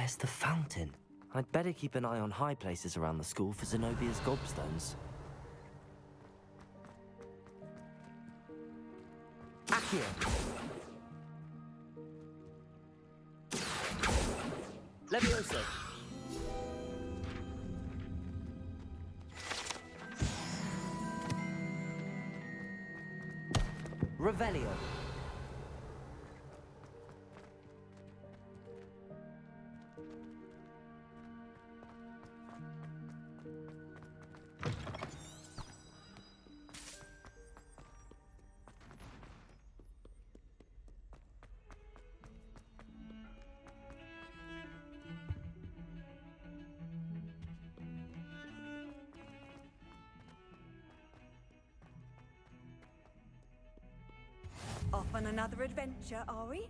There's the fountain. I'd better keep an eye on high places around the school for Zenobia's gobstones. Accio! Levioso! Revelio! Off on another adventure, are we?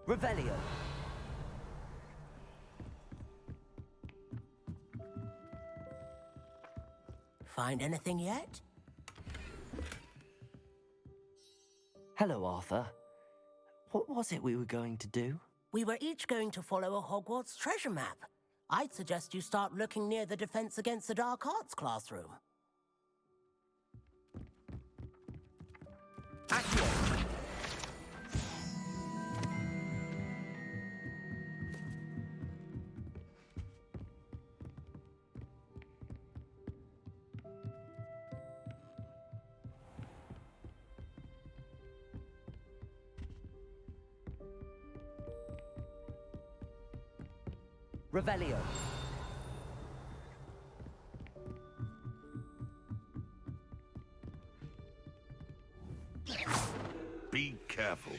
Revelio! Find anything yet? Hello, Arthur. What was it we were going to do? We were each going to follow a Hogwarts treasure map. I'd suggest you start looking near the Defense Against the Dark Arts classroom. Accio! Revelio. Be careful.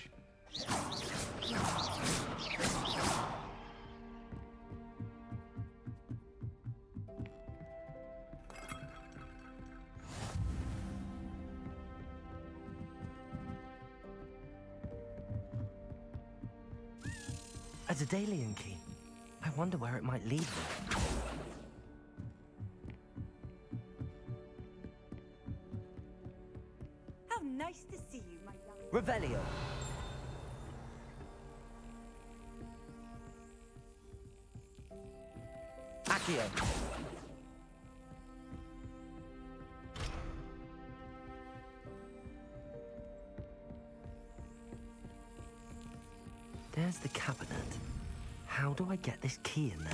A Daedalian key. I wonder where it might lead me. How nice to see you, my young... Revelio. Accio. There's the cabinet. How do I get this key in there?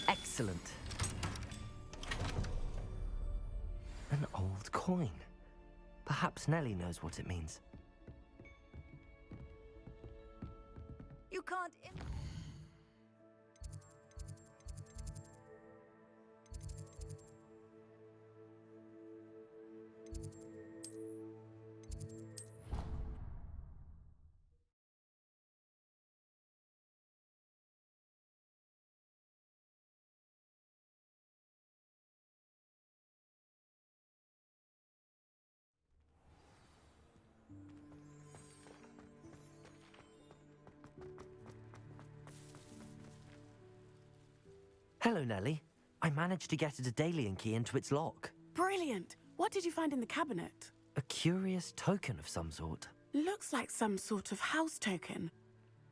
Excellent. An old coin. Perhaps Nellie knows what it means. You can't... Hello, Nellie. I managed to get a Daedalian key into its lock. Brilliant! What did you find in the cabinet? A curious token of some sort. Looks like some sort of house token.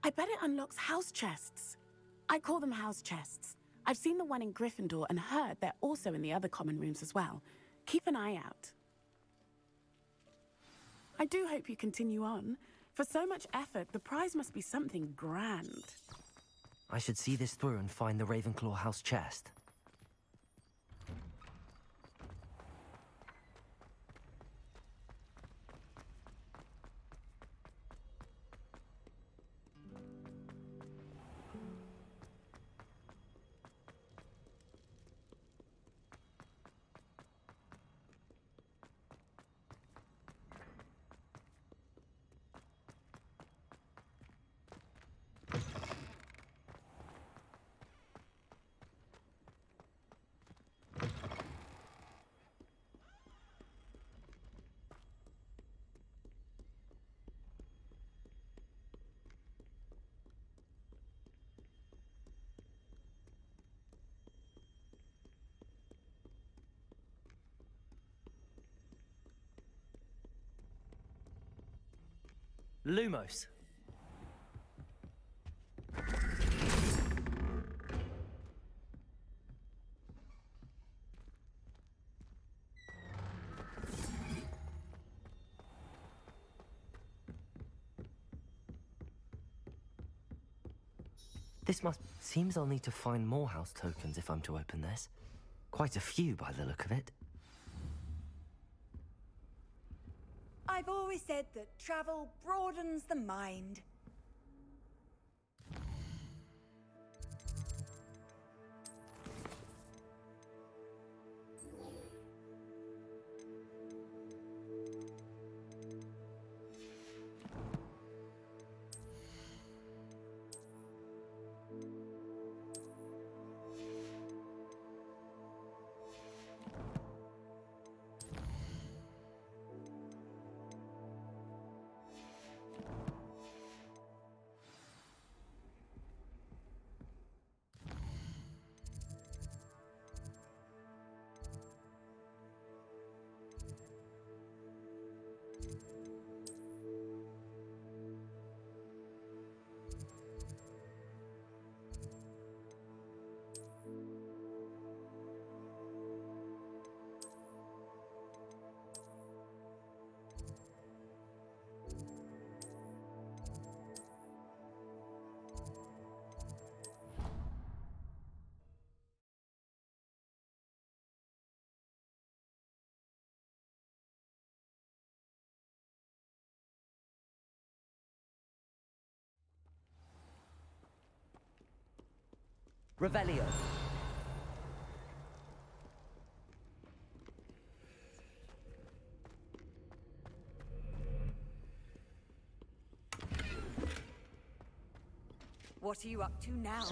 I bet it unlocks house chests. I call them house chests. I've seen the one in Gryffindor and heard they're also in the other common rooms as well. Keep an eye out. I do hope you continue on. For so much effort, the prize must be something grand. I should see this through and find the Ravenclaw house chest. Lumos. Seems I'll need to find more house tokens if I'm to open this. Quite a few by the look of it. I've always said that travel broadens the mind. Revelio. What are you up to now?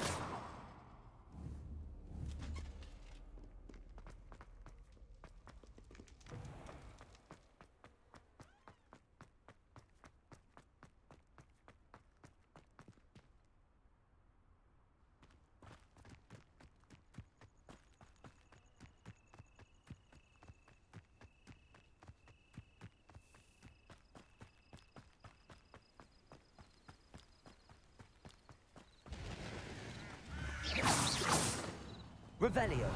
Revelio.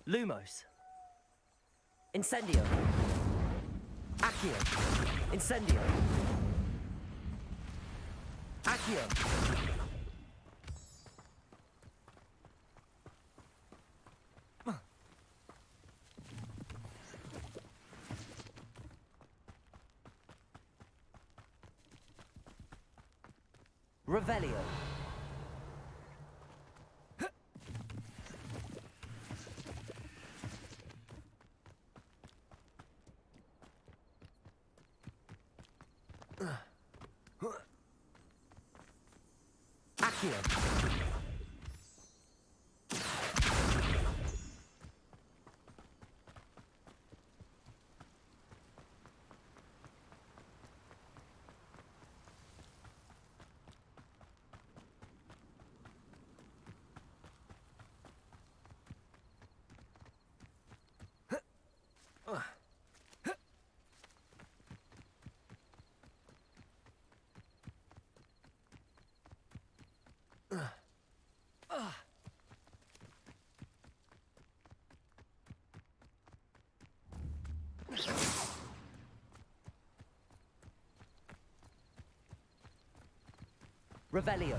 Lumos. Incendio. Accio. Incendio. Accio. Revelio. Accio. Revelio.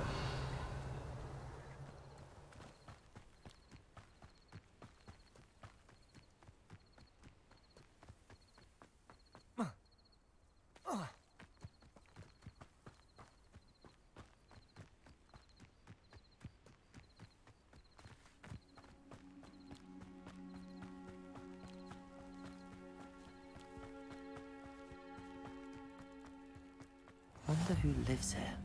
Wonder who lives here.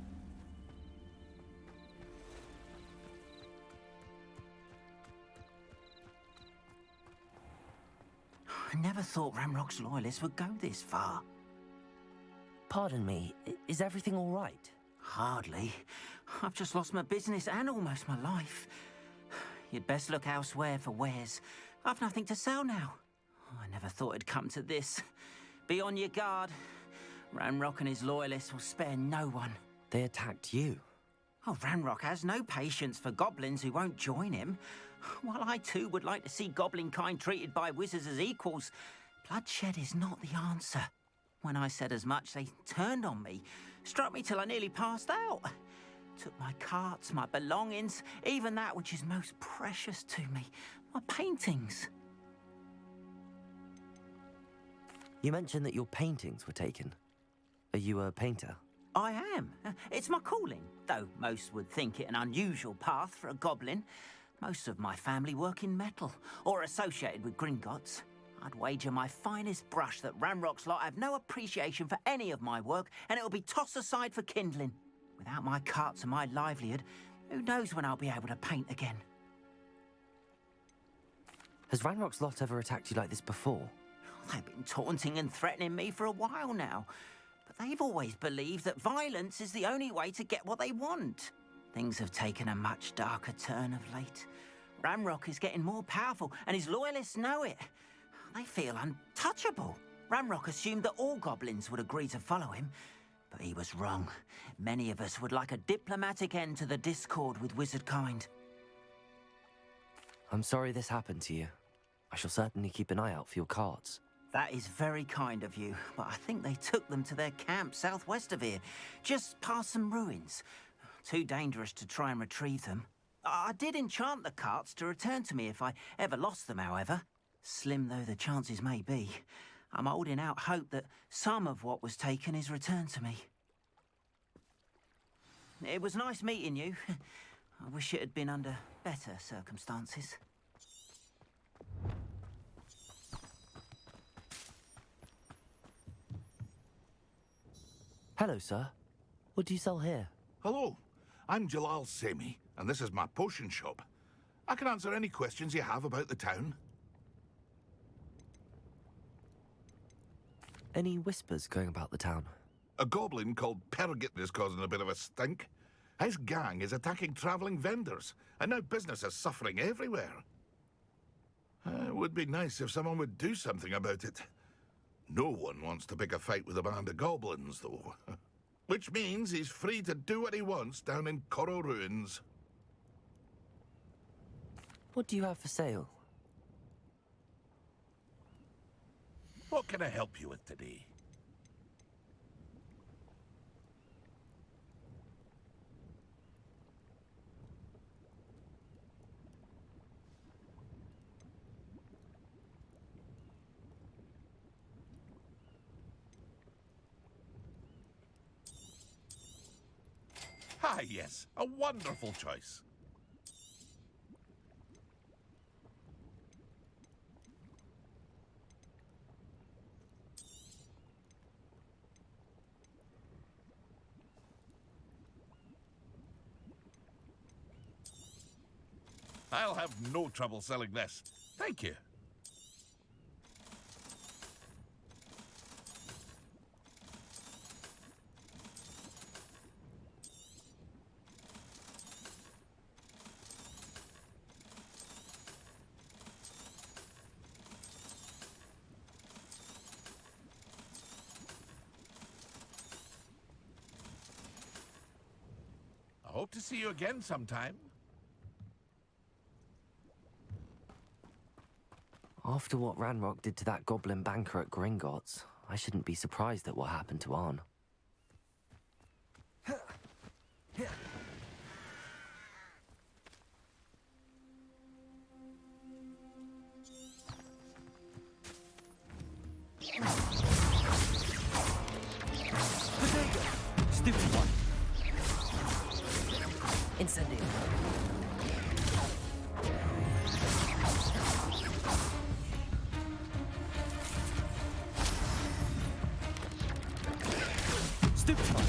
I never thought Ramrock's loyalists would go this far. Pardon me, is everything all right? Hardly. I've just lost my business and almost my life. You'd best look elsewhere for wares. I've nothing to sell now. I never thought it'd come to this. Be on your guard. Ramrock and his loyalists will spare no one. They attacked you. Oh, Ramrock has no patience for goblins who won't join him. While I too would like to see goblin kind treated by wizards as equals, bloodshed is not the answer. When I said as much, they turned on me, struck me till I nearly passed out. Took my carts, my belongings, even that which is most precious to me, my paintings. You mentioned that your paintings were taken. Are you a painter? I am. It's my calling, though most would think it an unusual path for a goblin. Most of my family work in metal, or associated with Gringotts. I'd wager my finest brush that Ramrock's lot have no appreciation for any of my work, and it'll be tossed aside for kindling. Without my carts and my livelihood, who knows when I'll be able to paint again? Has Ranrock's lot ever attacked you like this before? They've been taunting and threatening me for a while now, but they've always believed that violence is the only way to get what they want. Things have taken a much darker turn of late. Ramrock is getting more powerful, and his loyalists know it. They feel untouchable. Ramrock assumed that all goblins would agree to follow him, but he was wrong. Many of us would like a diplomatic end to the discord with wizard kind. I'm sorry this happened to you. I shall certainly keep an eye out for your carts. That is very kind of you, but I think they took them to their camp southwest of here, just past some ruins. Too dangerous to try and retrieve them. I did enchant the carts to return to me if I ever lost them, however. Slim though the chances may be, I'm holding out hope that some of what was taken is returned to me. It was nice meeting you. I wish it had been under better circumstances. Hello, sir. What do you sell here? Hello, I'm Jalal Semi, and this is my potion shop. I can answer any questions you have about the town. Any whispers going about the town? A goblin called Pergit is causing a bit of a stink. His gang is attacking travelling vendors, and now business is suffering everywhere. It would be nice if someone would do something about it. No one wants to pick a fight with a band of goblins, though. Which means he's free to do what he wants down in Coral Ruins. What do you have for sale? What can I help you with today? Ah, yes, a wonderful choice. I'll have no trouble selling this. Thank you. I hope to see you again sometime. After what Ranrock did to that goblin banker at Gringotts, I shouldn't be surprised at what happened to Arn. Stupid one. Incendio. Stupid one.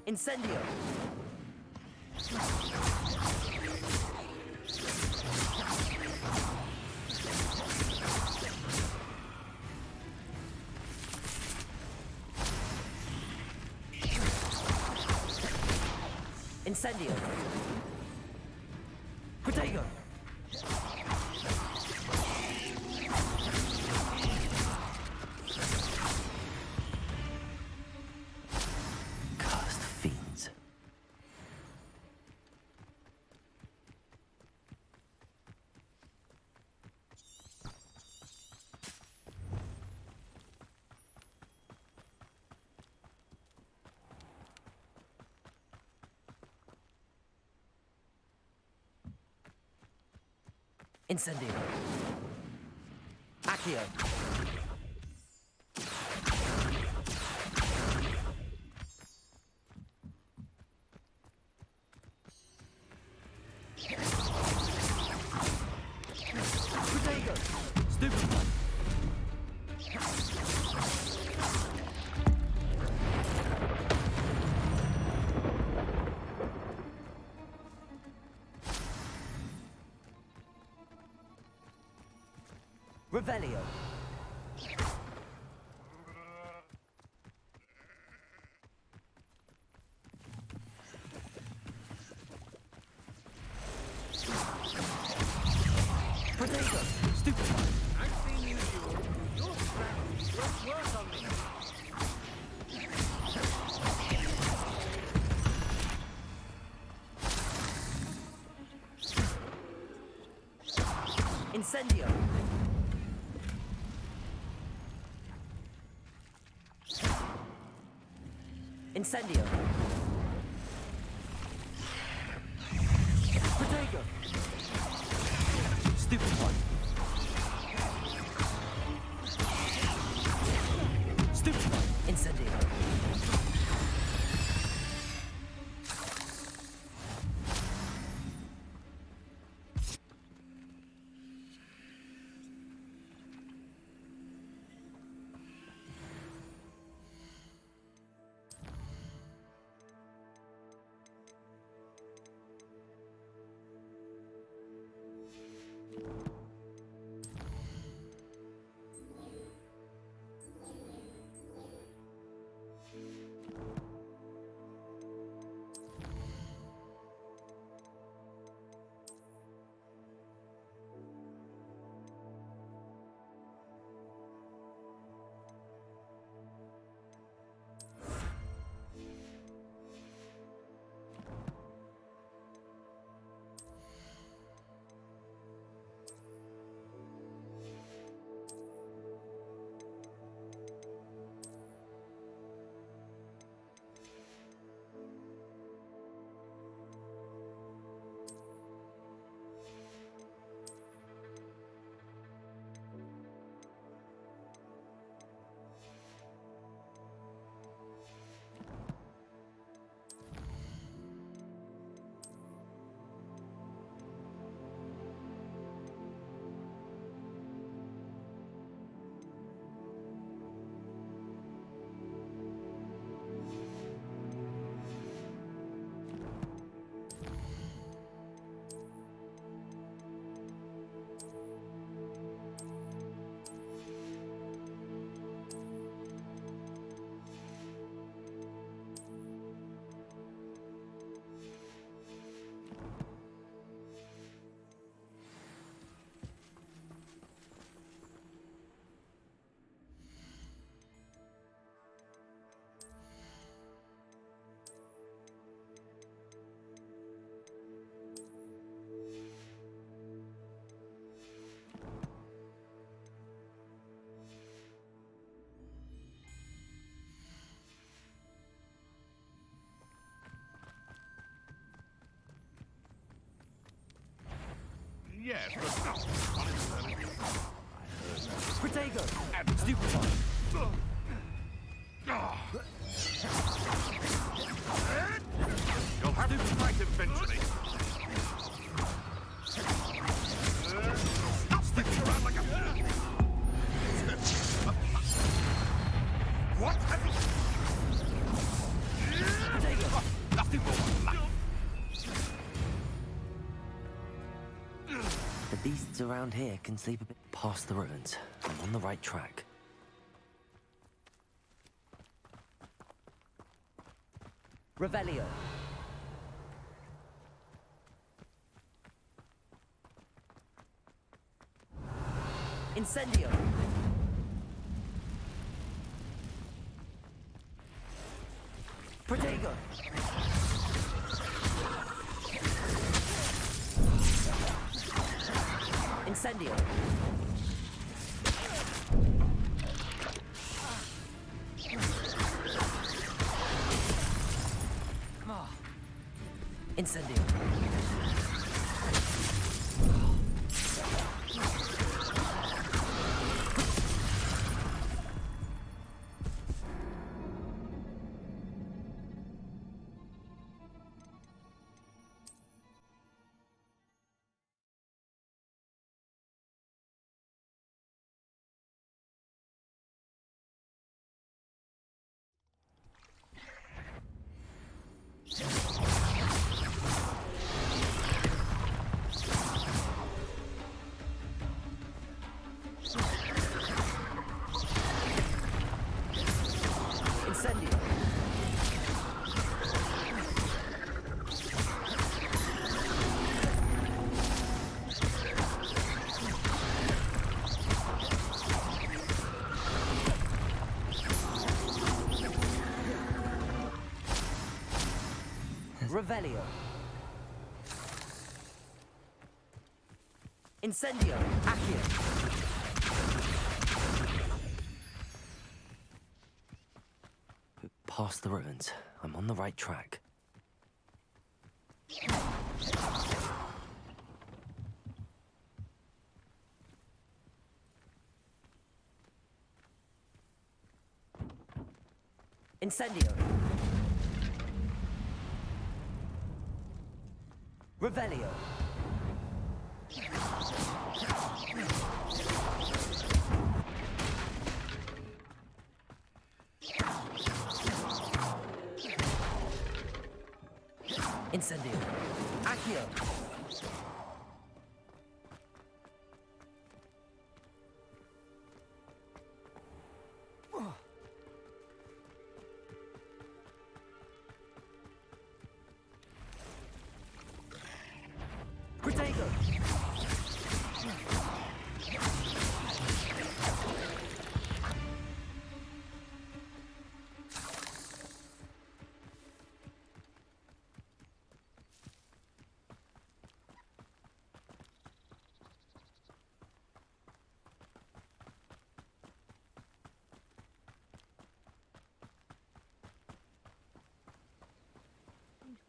Incendio. Incendio. Protego. Cursed fiends. Incendio. Accio. Protego. Stupid one. Revelio. Protego. Stupid one. I've seen you duel. Your strategy works worse on me. Incendio. Incendio. Protego. Stupid one. Stupid one. Incendio. yes, but no. What is that? Protego! Stupefy! You'll have to fight eventually. Stop sticking around like a... What? Nothing more. The beasts around here can sleep a bit past the ruins. I'm on the right track. Revelio. Incendio. Protego. Incendio. Incendio. Incendio. Revelio. Incendio. Accio. Past the ruins. I'm on the right track. Incendio. Revelio. Incendio. Accio. Protego.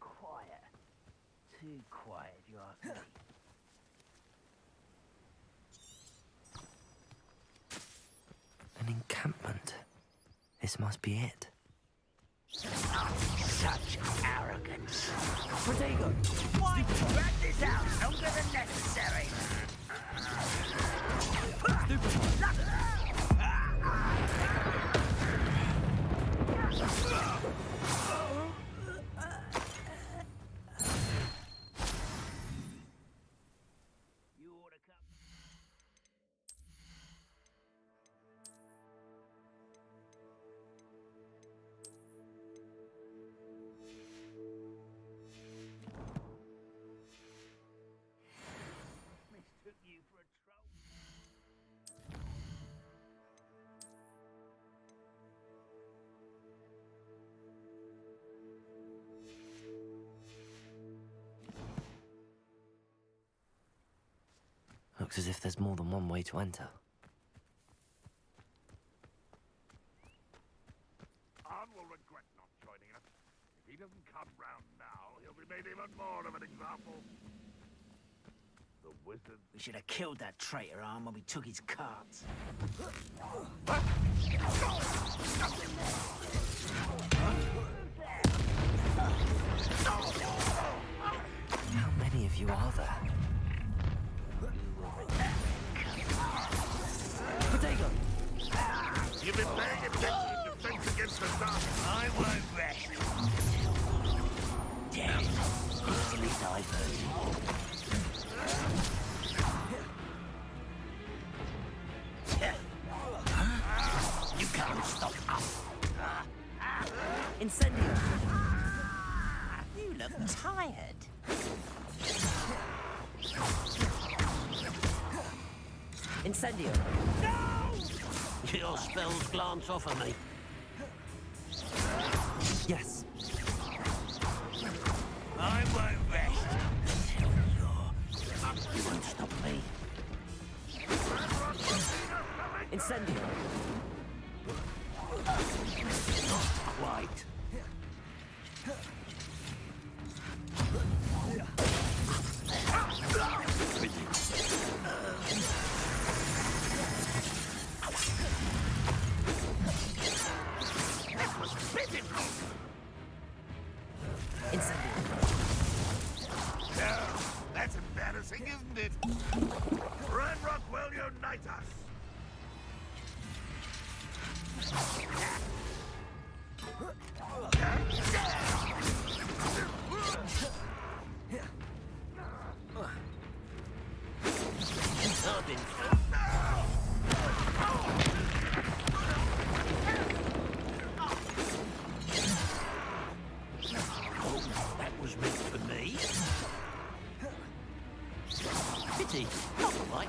Quiet. Too quiet, you ask me. An encampment. This must be it. Such arrogance. Protego. Why drag this out longer than necessary? You ought to come. Mistook you for a troll. Looks as if there's more than one way to enter. Arn will regret not joining us. If he doesn't come round now, he'll be made even more of an example. the wizard. We should have killed that traitor arm when we took his cards. How many of you are there? Potato! You've been paying attention to defense against the dark. I won't rest. Death, easily diverted. You can't stop us. Incendio! You look tired. Incendio! Your spells glance off of me. Yes. I won't rest. You won't stop me. Incendio! Not quite. No, that's embarrassing, isn't it? Ranrock will unite us. I've been Oh, that was meant for me. Pity. Not quite.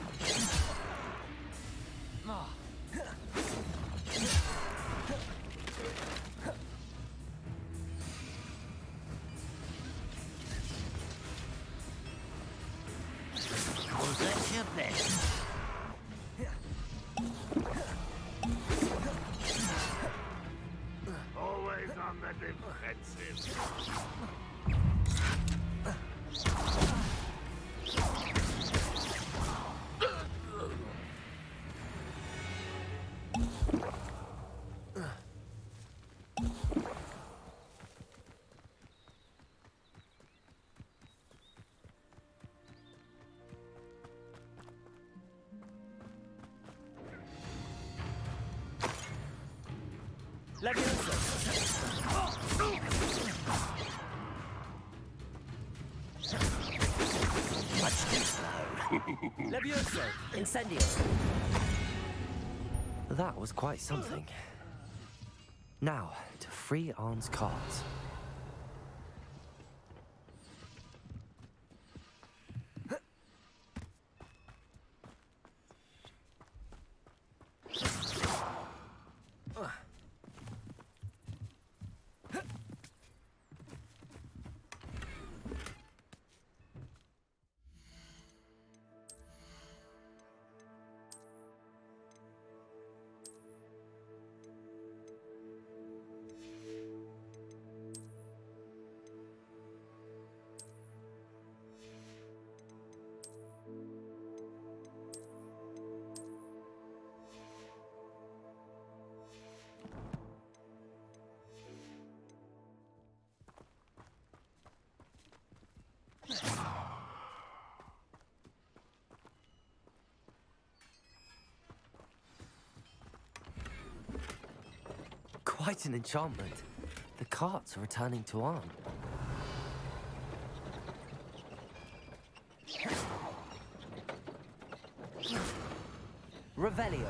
Was that your best? Always on the defensive. Leviosa! Much too slow. Leviosa! Incendio! That was quite something. Now, to free Arn's cards. Quite an enchantment. The carts are returning to Arn. Revelio.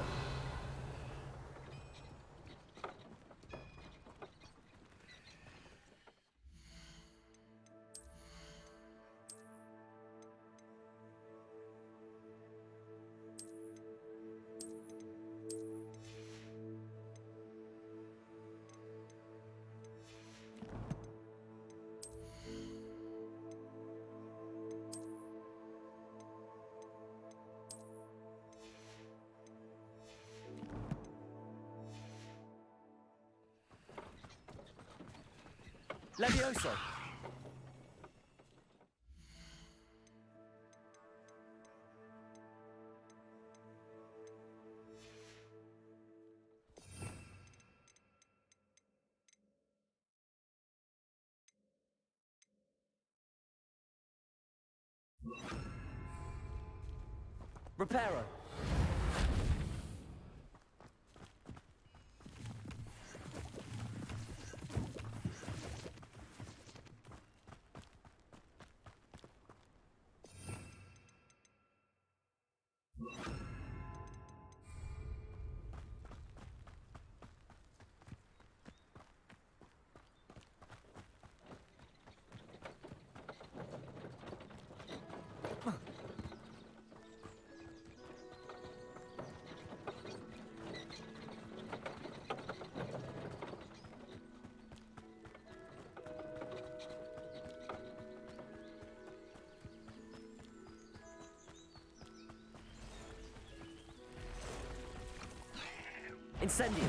Levioso. Reparo. Incendio.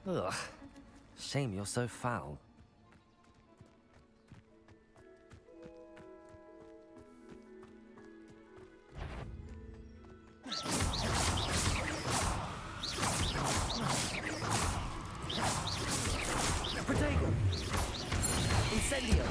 Ugh. Shame you're so foul. Protego. Incendio.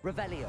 Revelio.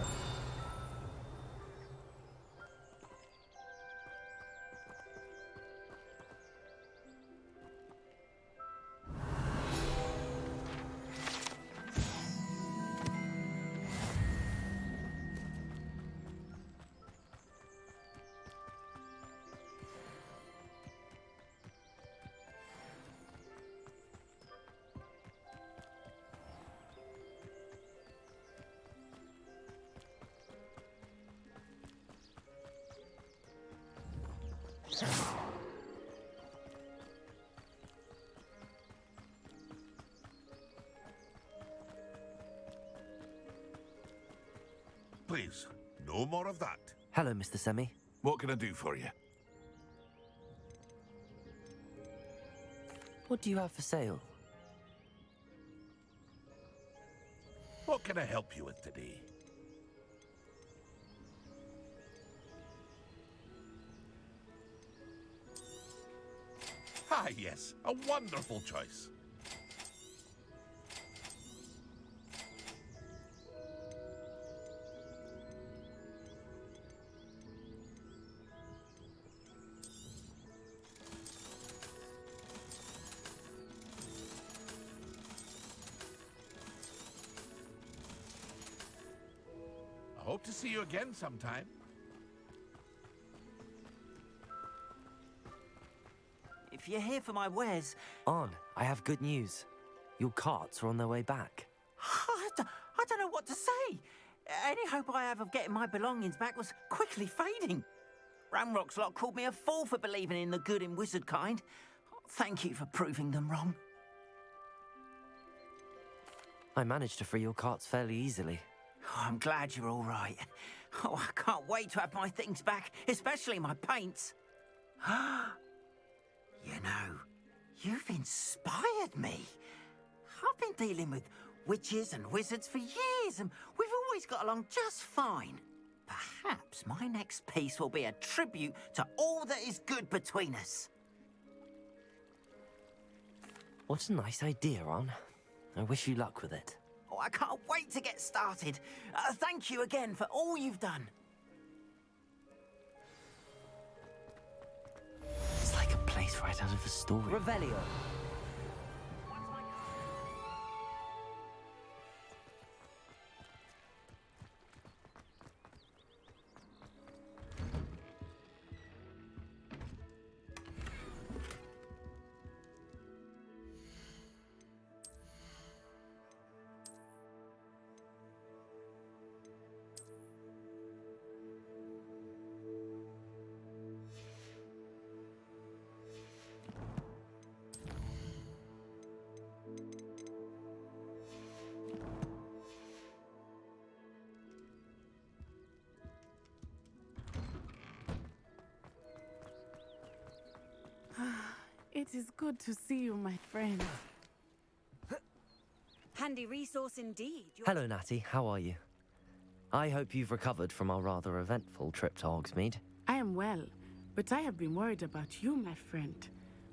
Please, no more of that. Hello, Mr. Semi. What can I do for you? What do you have for sale? What can I help you with today? Ah, yes, a wonderful choice. I hope to see you again sometime. If you're here for my wares, On, I have good news. Your carts are on their way back. I don't know what to say. Any hope I have of getting my belongings back was quickly fading. Ramrock's lot called me a fool for believing in the good in wizard kind. Thank you for proving them wrong. I managed to free your carts fairly easily. I'm glad you're all right. Oh, I can't wait to have my things back, especially my paints. You know, you've inspired me. I've been dealing with witches and wizards for years, and we've always got along just fine. Perhaps my next piece will be a tribute to all that is good between us. What a nice idea, Ron. I wish you luck with it. Oh, I can't wait to get started. Thank you again for all you've done. It's like a place right out of a story. Revelio. It is good to see you, my friend. Handy resource indeed. Hello, Natty. How are you? I hope you've recovered from our rather eventful trip to Hogsmeade. I am well, but I have been worried about you, my friend.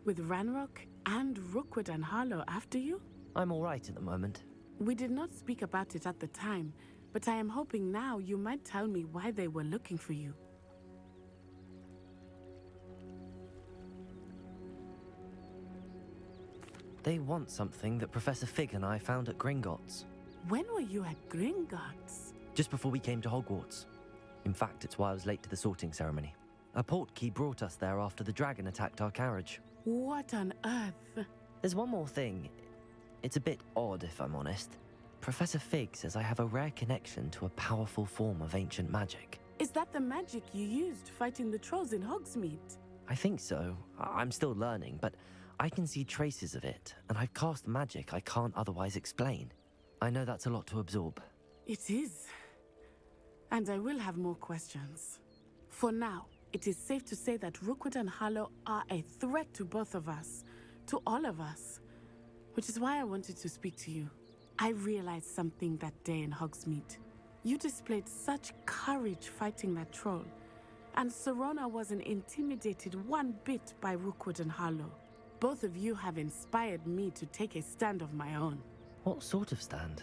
With Ranrock and Rookwood and Harlow after you? I'm all right at the moment. We did not speak about it at the time, but I am hoping now you might tell me why they were looking for you. They want something that Professor Fig and I found at Gringotts. When were you at Gringotts? Just before we came to Hogwarts. In fact, it's why I was late to the sorting ceremony. A portkey brought us there after the dragon attacked our carriage. What on earth? There's one more thing. It's a bit odd, if I'm honest. Professor Fig says I have a rare connection to a powerful form of ancient magic. Is that the magic you used fighting the trolls in Hogsmeade? I think so. I'm still learning, but I can see traces of it, and I've cast magic I can't otherwise explain. I know that's a lot to absorb. It is. And I will have more questions. For now, it is safe to say that Rookwood and Harlow are a threat to both of us, to all of us. Which is why I wanted to speak to you. I realized something that day in Hogsmeade. You displayed such courage fighting that troll, and Serona wasn't intimidated one bit by Rookwood and Harlow. Both of you have inspired me to take a stand of my own. What sort of stand?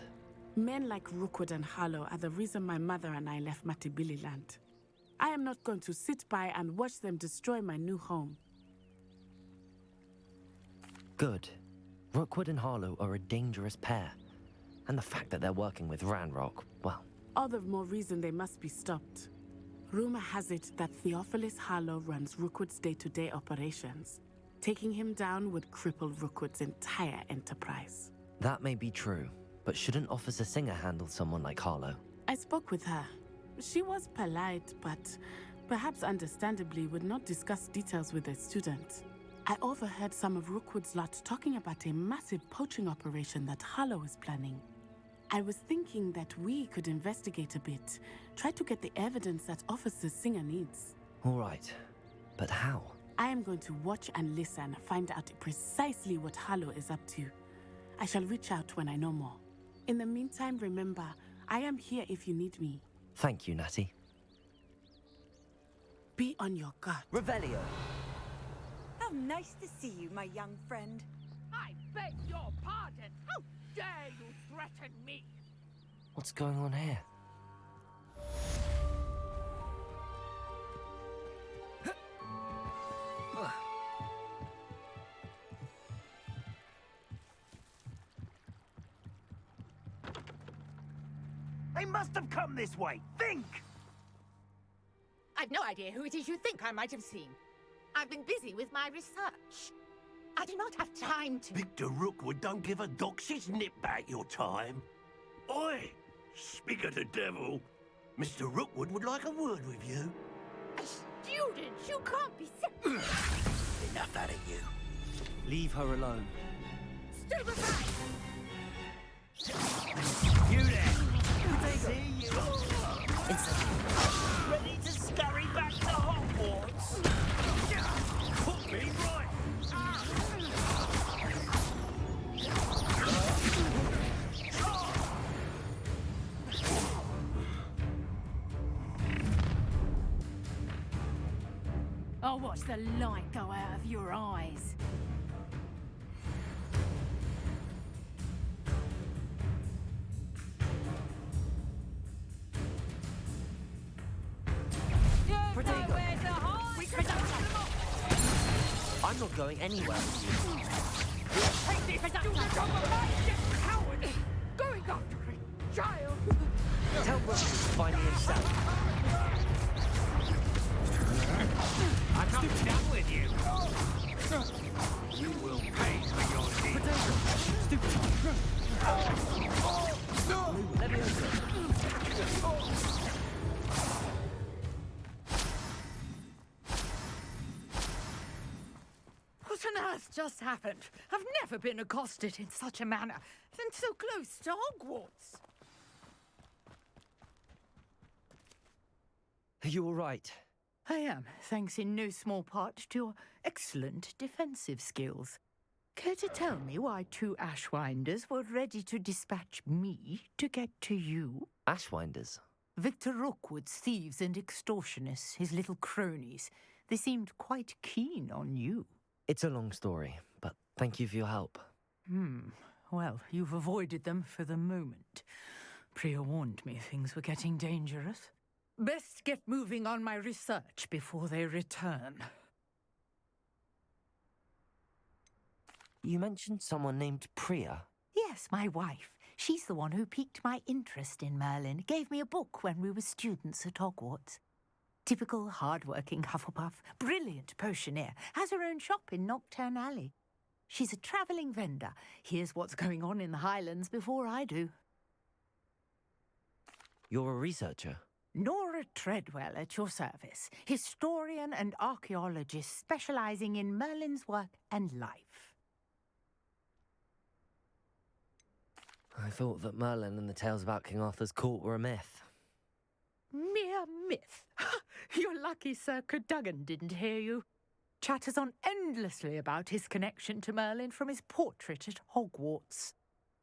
Men like Rookwood and Harlow are the reason my mother and I left Matibililand. I am not going to sit by and watch them destroy my new home. Good. Rookwood and Harlow are a dangerous pair. And the fact that they're working with Ranrock, well... All the more reason they must be stopped. Rumor has it that Theophilus Harlow runs Rookwood's day-to-day operations. Taking him down would cripple Rookwood's entire enterprise. That may be true, but shouldn't Officer Singer handle someone like Harlow? I spoke with her. She was polite, but perhaps understandably would not discuss details with a student. I overheard some of Rookwood's lot talking about a massive poaching operation that Harlow is planning. I was thinking that we could investigate a bit, try to get the evidence that Officer Singer needs. All right, but how? I am going to watch and listen, find out precisely what Harlow is up to. I shall reach out when I know more. In the meantime, remember, I am here if you need me. Thank you, Natty. Be on your guard. Revelio. How nice to see you, my young friend. I beg your pardon. How dare you threaten me? What's going on here? They must have come this way. Think! I've no idea who it is you think I might have seen. I've been busy with my research. I do not have time to... Victor Rookwood don't give a doxy's nip back your time. Oi! Speak of the devil. Mr. Rookwood would like a word with you. A student! You can't be... Enough out of you. Leave her alone. Stupefy! You there! See you! Ready to scurry back to Hogwarts? Put me right! I'll watch the light go out of your eyes. I'm not going anywhere. Take this! You coward! Going after a child! Tell Rook to find me himself. I'm not done with you. You will pay for your deeds. Let me open. What on earth just happened? I've never been accosted in such a manner, and so close to Hogwarts. Are you all right? I am, thanks in no small part to your excellent defensive skills. Care to tell me why 2 Ashwinders were ready to dispatch me to get to you? Ashwinders? Victor Rookwood's thieves and extortionists, his little cronies. They seemed quite keen on you. It's a long story, but thank you for your help. Well, you've avoided them for the moment. Priya warned me things were getting dangerous. Best get moving on my research before they return. You mentioned someone named Priya. Yes, my wife. She's the one who piqued my interest in Merlin, gave me a book when we were students at Hogwarts. Typical hard-working Hufflepuff, brilliant potioneer, has her own shop in Knockturn Alley. She's a travelling vendor. Hears what's going on in the Highlands before I do. You're a researcher? Nora Treadwell at your service, historian and archaeologist specialising in Merlin's work and life. I thought that Merlin and the tales about King Arthur's court were a myth. Mere myth. You're lucky Sir Cadogan didn't hear you. Chatters on endlessly about his connection to Merlin from his portrait at Hogwarts.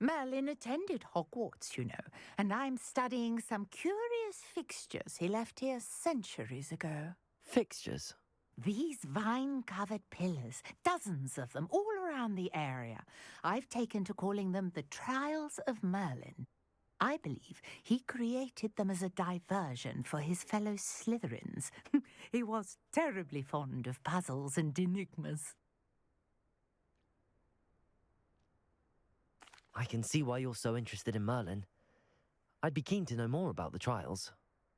Merlin attended Hogwarts, you know, and I'm studying some curious fixtures he left here centuries ago. Fixtures? These vine-covered pillars, dozens of them, all around the area. I've taken to calling them the Trials of Merlin. I believe he created them as a diversion for his fellow Slytherins. He was terribly fond of puzzles and enigmas. I can see why you're so interested in Merlin. I'd be keen to know more about the trials.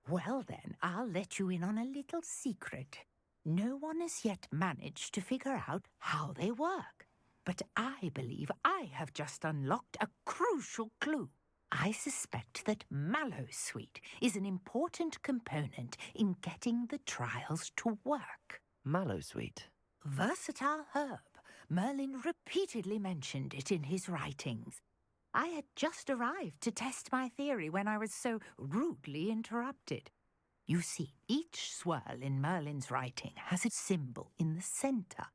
Well then, I'll let you in on a little secret. No one has yet managed to figure out how they work. But I believe I have just unlocked a crucial clue. I suspect that Mallowsweet is an important component in getting the trials to work. Mallowsweet? Versatile herb. Merlin repeatedly mentioned it in his writings. I had just arrived to test my theory when I was so rudely interrupted. You see, each swirl in Merlin's writing has a symbol in the centre.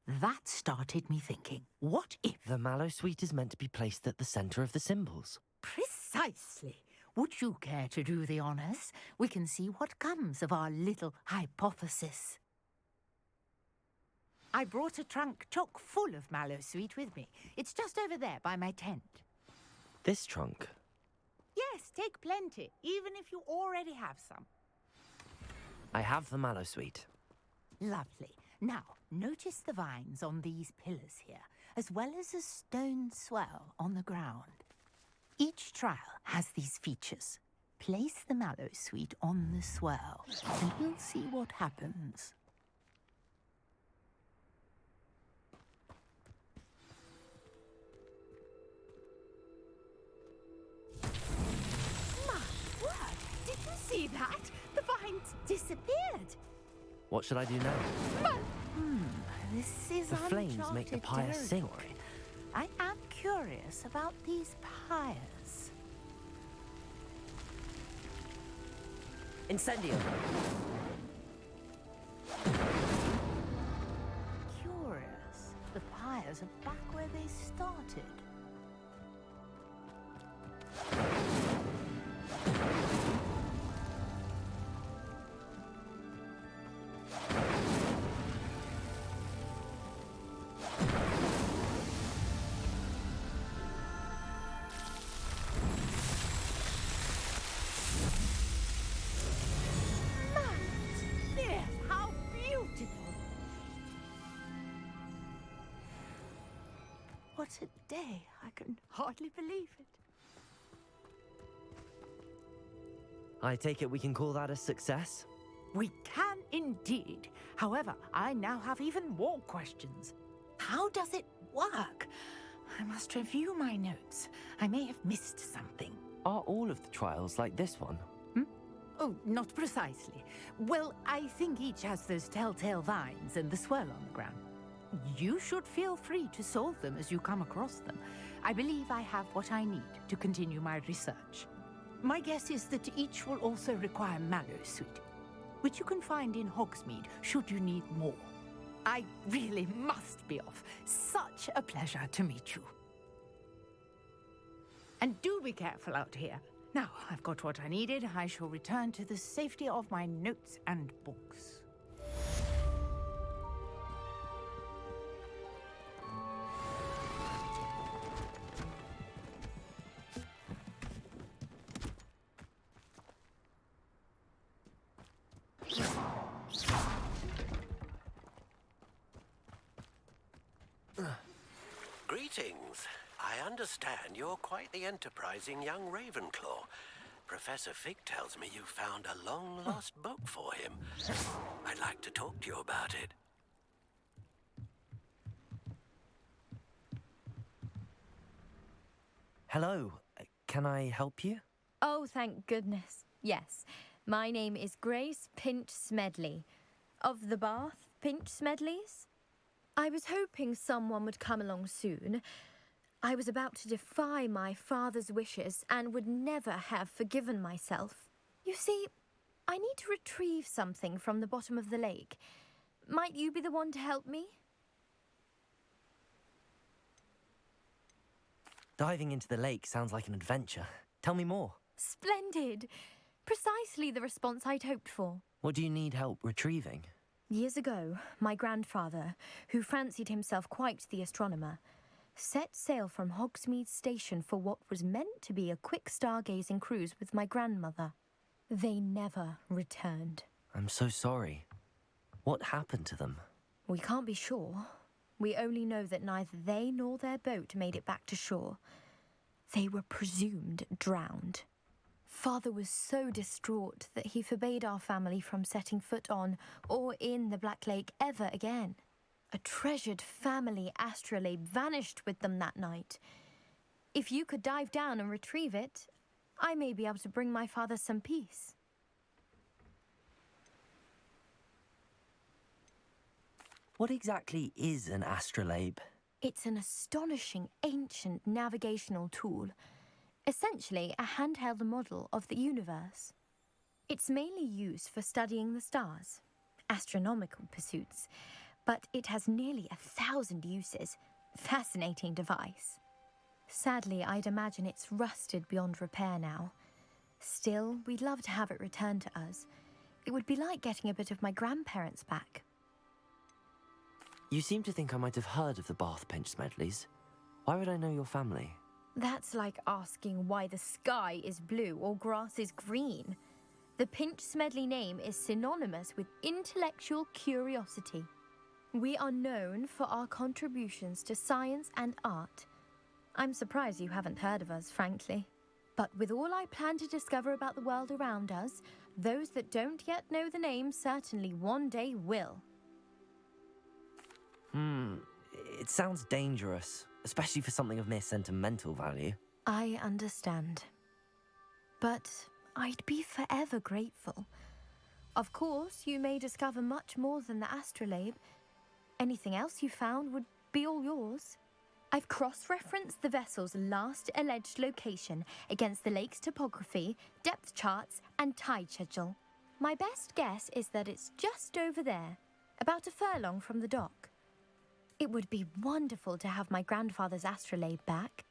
That started me thinking, what if... The Mallowsweet is meant to be placed at the centre of the symbols. Precisely. Would you care to do the honours? We can see what comes of our little hypothesis. I brought a trunk chock full of Mallowsweet with me. It's just over there by my tent. This trunk? Yes, take plenty, even if you already have some. I have the Mallowsweet. Lovely. Now, notice the vines on these pillars here, as well as a stone swell on the ground. Each trial has these features. Place the Mallowsweet on the swell, and we'll see what happens. My word! Did you see that? The vines disappeared. What should I do now? But, this is The flames make the uncharted pyre sink. territory. I am curious about these pyres. Incendio! Curious. The pyres are back where they started. Yes, how beautiful! What a day. I can hardly believe it. I take it we can call that a success? We can indeed. However, I now have even more questions. How does it work? I must review my notes. I may have missed something. Are all of the trials like this one? Oh, not precisely. Well, I think each has those telltale vines and the swirl on the ground. You should feel free to solve them as you come across them. I believe I have what I need to continue my research. My guess is that each will also require Mallow Sweet, which you can find in Hogsmeade should you need more. I really must be off. Such a pleasure to meet you. And do be careful out here. Now, I've got what I needed. I shall return to the safety of my notes and books. Greetings. I understand you're quite the enterprising young Ravenclaw. Professor Fig tells me you found a long-lost book for him. I'd like to talk to you about it. Hello. Can I help you? Oh, thank goodness. Yes. My name is Grace Pinch Smedley. Of the Bath Pinch Smedleys? I was hoping someone would come along soon. I was about to defy my father's wishes and would never have forgiven myself. You see, I need to retrieve something from the bottom of the lake. Might you be the one to help me? Diving into the lake sounds like an adventure. Tell me more. Splendid! Precisely the response I'd hoped for. What do you need help retrieving? Years ago, my grandfather, who fancied himself quite the astronomer, set sail from Hogsmeade Station for what was meant to be a quick stargazing cruise with my grandmother. They never returned. I'm so sorry. What happened to them? We can't be sure. We only know that neither they nor their boat made it back to shore. They were presumed drowned. Father was so distraught that he forbade our family from setting foot on or in the Black Lake ever again. A treasured family astrolabe vanished with them that night. If you could dive down and retrieve it, I may be able to bring my father some peace. What exactly is an astrolabe? It's an astonishing ancient navigational tool. Essentially, a handheld model of the universe. It's mainly used for studying the stars, astronomical pursuits, but it has nearly 1,000 uses. Fascinating device. Sadly, I'd imagine it's rusted beyond repair now. Still, we'd love to have it returned to us. It would be like getting a bit of my grandparents back. You seem to think I might have heard of the Bath Pinch Smedleys. Why would I know your family? That's like asking why the sky is blue or grass is green. The Pinch Smedley name is synonymous with intellectual curiosity. We are known for our contributions to science and art. I'm surprised you haven't heard of us, frankly. But with all I plan to discover about the world around us, those that don't yet know the name certainly one day will. It sounds dangerous, especially for something of mere sentimental value. I understand. But I'd be forever grateful. Of course, you may discover much more than the astrolabe. Anything else you found would be all yours. I've cross-referenced the vessel's last alleged location against the lake's topography, depth charts, and tide schedule. My best guess is that it's just over there, about a furlong from the dock. It would be wonderful to have my grandfather's astrolabe back.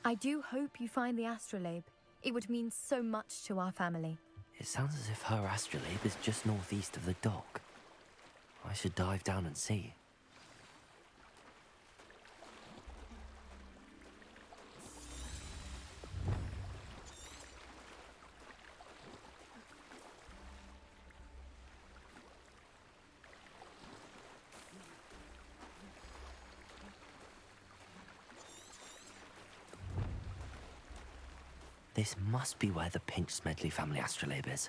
I do hope you find the astrolabe. It would mean so much to our family. It sounds as if her astrolabe is just northeast of the dock. I should dive down and see. This must be where the Pinch Smedley family astrolabe is.